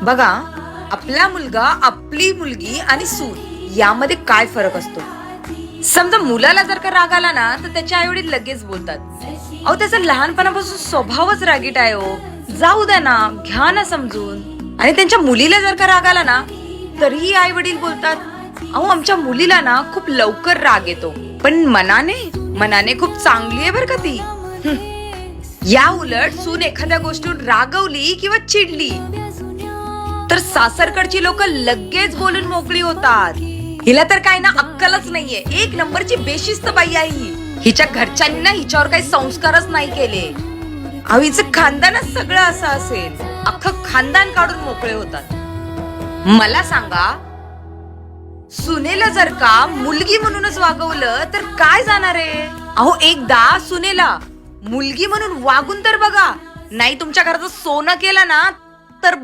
बघा, आपला मुलगा, आपली मुलगी आणि सून यामध्ये काय फरक असतो. समजा मुलाला जर का राग आला ना तर त्याच्या आई वडील लगेच बोलतात, अहो त्याचा लहानपणापासून स्वभावच रागीट आहे हो, जाऊ द्या ना, घ्या ना समजून. आणि त्यांच्या मुलीला जर का राग आला ना तरीही आई वडील बोलतात, अहो आमच्या मुलीला ना खूप लवकर राग येतो, पण मनाने खूप चांगली आहे बर का ती. या उलट सून एखाद्या गोष्टीवर रागवली किंवा चिडली तर सासरकडची लोक लगेच बोलून मोकळी होतात. हिला तर काय ना अक्कलच नाहीये, एक नंबरची बेशिस्त बाई आहे ही. हिच्या घरच्यांनी ना हिच्यावर काही संस्कारच नाही केले. अहो हिचं खानदानच सगळं असं असेल, अख्खं खानदान काढून मोकळे होतात. मला सांगा, सुनेला जर का मुलगी म्हणूनच वागवलं तर काय जाणार आहे. अहो एकदा सुनेला मुलगी म्हणून वागून तर बघा, नाही तुमच्या घराचं सोनं केलं ना तर